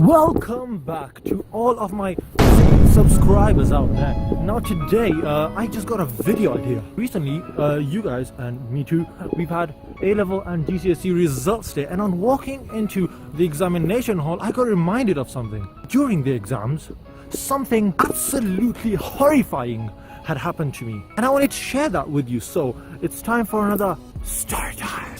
Welcome back to all of my subscribers out there. Now today, I just got a video idea. Recently, you guys and me too, we've had A-level and GCSE results day, and on walking into the examination hall, I got reminded of something. During the exams, something absolutely horrifying had happened to me, and I wanted to share that with you. So it's time for another story time.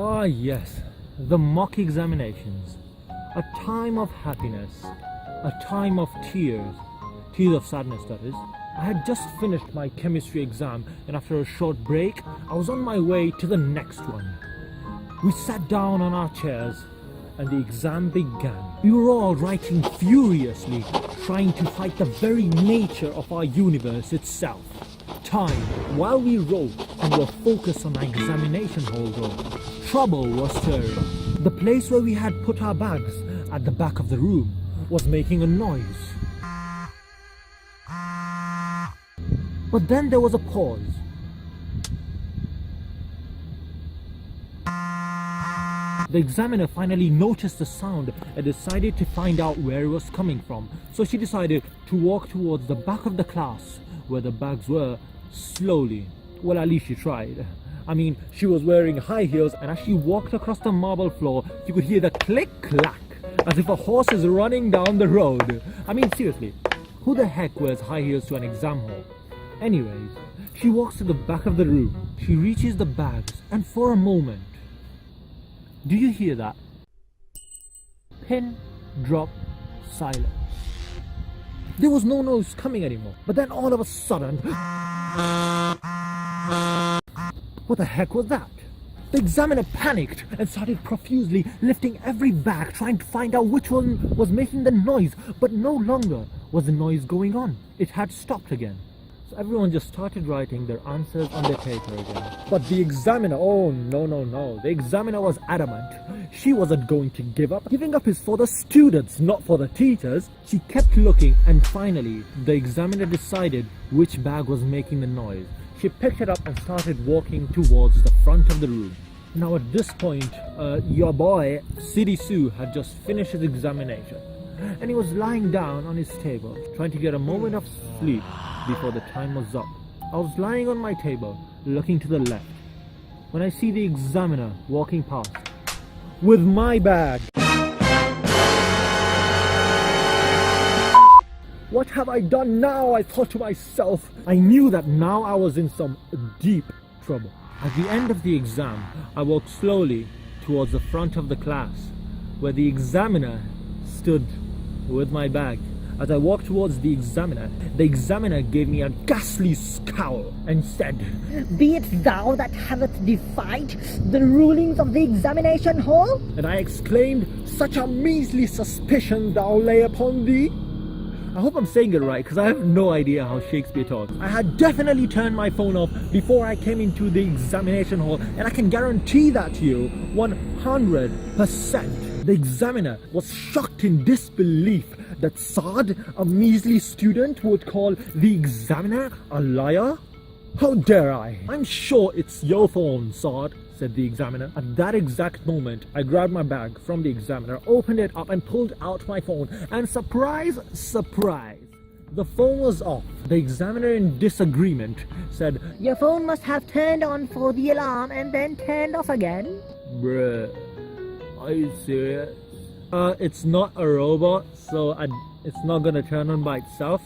Ah yes, the mock examinations. A time of happiness, a time of tears of sadness that is. I had just finished my chemistry exam, and after a short break, I was on my way to the next one. We sat down on our chairs and the exam began. We were all writing furiously, trying to fight the very nature of our universe itself. Time, while we wrote and were focused on our examination hall though, trouble was stirring. The place where we had put our bags, at the back of the room, was making a noise. But then there was a pause. The examiner finally noticed the sound and decided to find out where it was coming from. So she decided to walk towards the back of the class, where the bags were, slowly. Well, at least she tried. I mean, she was wearing high heels, and as she walked across the marble floor, you could hear the click-clack, as if a horse is running down the road. I mean, seriously, who the heck wears high heels to an exam hall? Anyways, she walks to the back of the room. She reaches the bags, and for a moment, do you hear that? Pin, drop, silence. There was no noise coming anymore. But then all of a sudden, what the heck was that? The examiner panicked and started profusely lifting every bag, trying to find out which one was making the noise. But no longer was the noise going on. It had stopped again. So everyone just started writing their answers on their paper again. But the examiner, oh no. The examiner was adamant. She wasn't going to give up. Giving up is for the students, not for the teachers. She kept looking, and finally, the examiner decided which bag was making the noise. She picked it up and started walking towards the front of the room. Now at this point, your boy, Siddy had just finished his examination. And he was lying down on his table, trying to get a moment of sleep before the time was up. I was lying on my table, looking to the left, when I see the examiner walking past, with my bag. What have I done now? I thought to myself. I knew that now I was in some deep trouble. At the end of the exam, I walked slowly towards the front of the class, where the examiner stood with my bag. As I walked towards the examiner gave me a ghastly scowl and said, "Be it thou that haveth defied the rulings of the examination hall?" And I exclaimed, "Such a measly suspicion thou lay upon thee." I hope I'm saying it right, because I have no idea how Shakespeare talks. I had definitely turned my phone off before I came into the examination hall, and I can guarantee that to you 100%. The examiner was shocked in disbelief that Saad, a measly student, would call the examiner a liar. How dare I? I'm sure it's your phone, Saad, said the examiner. At that exact moment, I grabbed my bag from the examiner, opened it up and pulled out my phone, and surprise, the phone was off. The examiner, in disagreement, said, "Your phone must have turned on for the alarm and then turned off again." Bruh, are you serious? It's not a robot, so it's not gonna turn on by itself.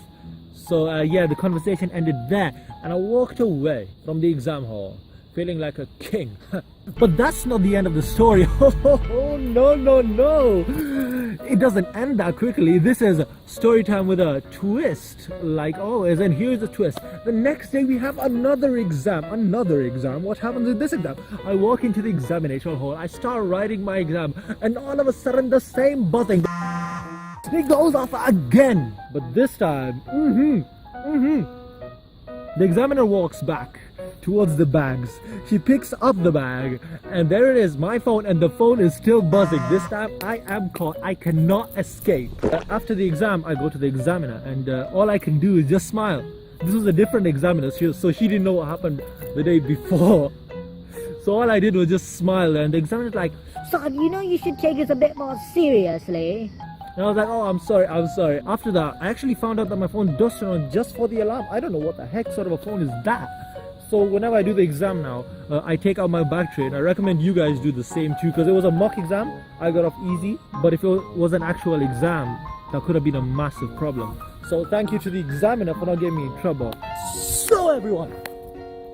So yeah, the conversation ended there, and I walked away from the exam hall, feeling like a king. But that's not the end of the story. Oh, no. It doesn't end that quickly. This is story time with a twist. Like, oh, as in here's the twist. The next day we have another exam. What happens in this exam? I walk into the examination hall. I start writing my exam, and all of a sudden the same buzzing It goes off again. But this time, the examiner walks back towards the bags. She picks up the bag, and there it is, my phone, and the phone is still buzzing. This time I am caught. I cannot escape. After the exam, I go to the examiner, and all I can do is just smile. This was a different examiner, so she didn't know what happened the day before. So all I did was just smile, and the examiner's like, Son, you know you should take this a bit more seriously. and I was like, oh, I'm sorry. After that, I actually found out that my phone does turn on just for the alarm. I don't know what the heck sort of a phone is that. So whenever I do the exam now, I take out my battery, and I recommend you guys do the same too, because it was a mock exam. I got off easy, but if it was an actual exam, that could have been a massive problem. So thank you to the examiner for not getting me in trouble. So everyone,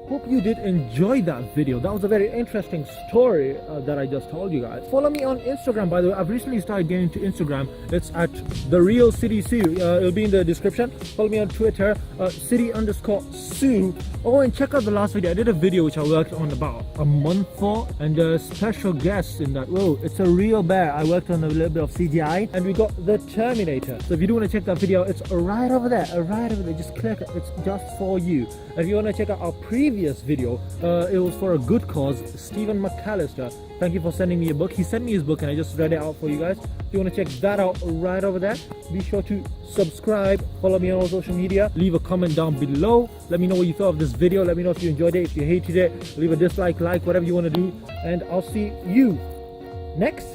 hope you did enjoy that video. That was a very interesting story that I just told you guys. Follow me on Instagram, by the way. I've recently started getting into Instagram. It's at TheRealSiddy. It'll be in the description. Follow me on Twitter, Siddy_Sue. Oh, and check out the last video. I did a video which I worked on about a month for, and a special guest in that. Whoa, it's a real bear. I worked on a little bit of CGI, and we got the Terminator. So if you do want to check that video, it's right over there. Just click it. It's just for you. If you want to check out our previous video, it was for a good cause. Stephen McAllister, thank you for sending me a book. He sent me his book, and I just read it out for you guys. If you want to check that out, right over there, be sure to subscribe, follow me on all social media, leave a comment down below. Let me know what you thought of this video. Let me know if you enjoyed it. If you hated it, leave a dislike, like, whatever you want to do, and I'll see you next